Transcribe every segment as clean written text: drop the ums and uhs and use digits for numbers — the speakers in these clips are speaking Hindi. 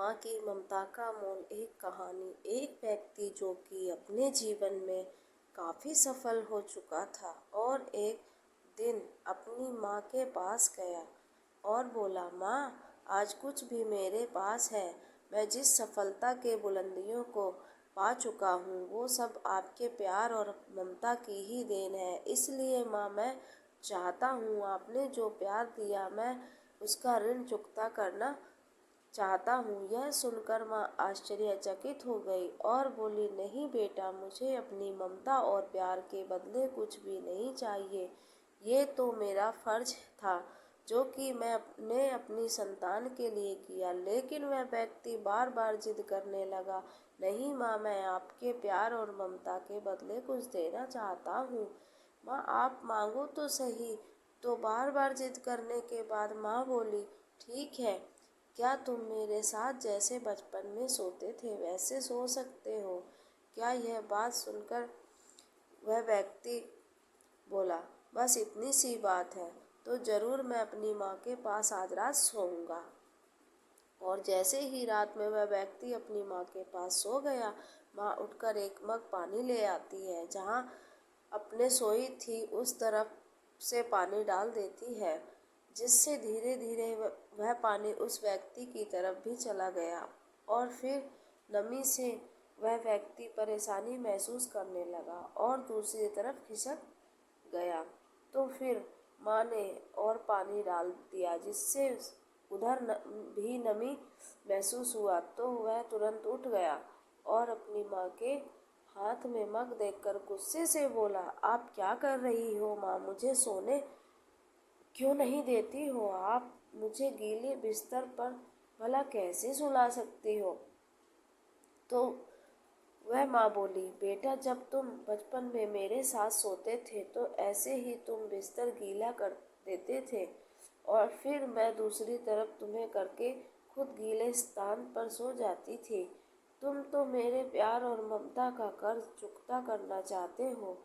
माँ की ममता का मोल। एक कहानी। एक व्यक्ति जो कि अपने जीवन में काफ़ी सफल हो चुका था और एक दिन अपनी माँ के पास गया और बोला, माँ, आज कुछ भी मेरे पास है। मैं जिस सफलता के बुलंदियों को पा चुका हूँ वो सब आपके प्यार और ममता की ही देन है। इसलिए माँ, मैं चाहता हूँ आपने जो प्यार दिया मैं उसका ऋण चुकता करना चाहता हूँ। यह सुनकर माँ आश्चर्यचकित हो गई और बोली, नहीं बेटा, मुझे अपनी ममता और प्यार के बदले कुछ भी नहीं चाहिए। ये तो मेरा फर्ज था जो कि मैं अपनी संतान के लिए किया। लेकिन वह व्यक्ति बार बार जिद करने लगा, नहीं माँ, मैं आपके प्यार और ममता के बदले कुछ देना चाहता हूँ। माँ, आप मांगो तो सही। तो बार बार जिद करने के बाद माँ बोली, ठीक है, क्या तुम मेरे साथ जैसे बचपन में सोते थे वैसे सो सकते हो? क्या यह बात सुनकर वह व्यक्ति बोला, बस इतनी सी बात है तो जरूर मैं अपनी माँ के पास आज रात सोऊंगा। और जैसे ही रात में वह व्यक्ति अपनी माँ के पास सो गया, माँ उठकर एक मग पानी ले आती है। जहाँ अपने सोई थी उस तरफ से पानी डाल देती है, जिससे धीरे धीरे वह पानी उस व्यक्ति की तरफ भी चला गया और फिर नमी से वह व्यक्ति परेशानी महसूस करने लगा और दूसरी तरफ खिसक गया। तो फिर माँ ने और पानी डाल दिया, जिससे उधर भी नमी महसूस हुआ। तो वह तुरंत उठ गया और अपनी माँ के हाथ में मग देखकर गुस्से से बोला, आप क्या कर रही हो माँ? मुझे सोने क्यों नहीं देती हो? आप मुझे गीले बिस्तर पर भला कैसे सुला सकती हो? तो वह माँ बोली, बेटा, जब तुम बचपन में मेरे साथ सोते थे तो ऐसे ही तुम बिस्तर गीला कर देते थे और फिर मैं दूसरी तरफ तुम्हें करके खुद गीले स्थान पर सो जाती थी। तुम तो मेरे प्यार और ममता का कर्ज चुकता करना चाहते हो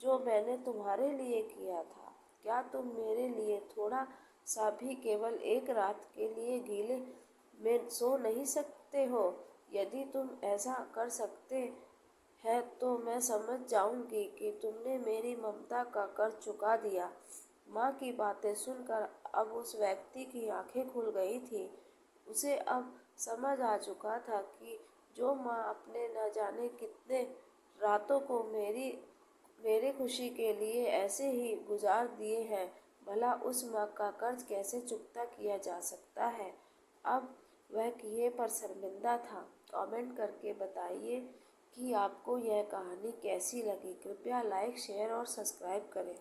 जो मैंने तुम्हारे लिए किया था। क्या तुम मेरे लिए थोड़ा सा भी, केवल एक रात के लिए गीले में सो नहीं सकते हो? यदि तुम ऐसा कर सकते हैं तो मैं समझ जाऊंगी कि तुमने मेरी ममता का कर्ज चुका दिया। माँ की बातें सुनकर अब उस व्यक्ति की आंखें खुल गई थी। उसे अब समझ आ चुका था कि जो माँ अपने न जाने कितने रातों को मेरे खुशी के लिए ऐसे ही गुजार दिए हैं, भला उस माँ का कर्ज कैसे चुकता किया जा सकता है। अब वह किए पर शर्मिंदा था। कमेंट करके बताइए कि आपको यह कहानी कैसी लगी। कृपया लाइक, शेयर और सब्सक्राइब करें।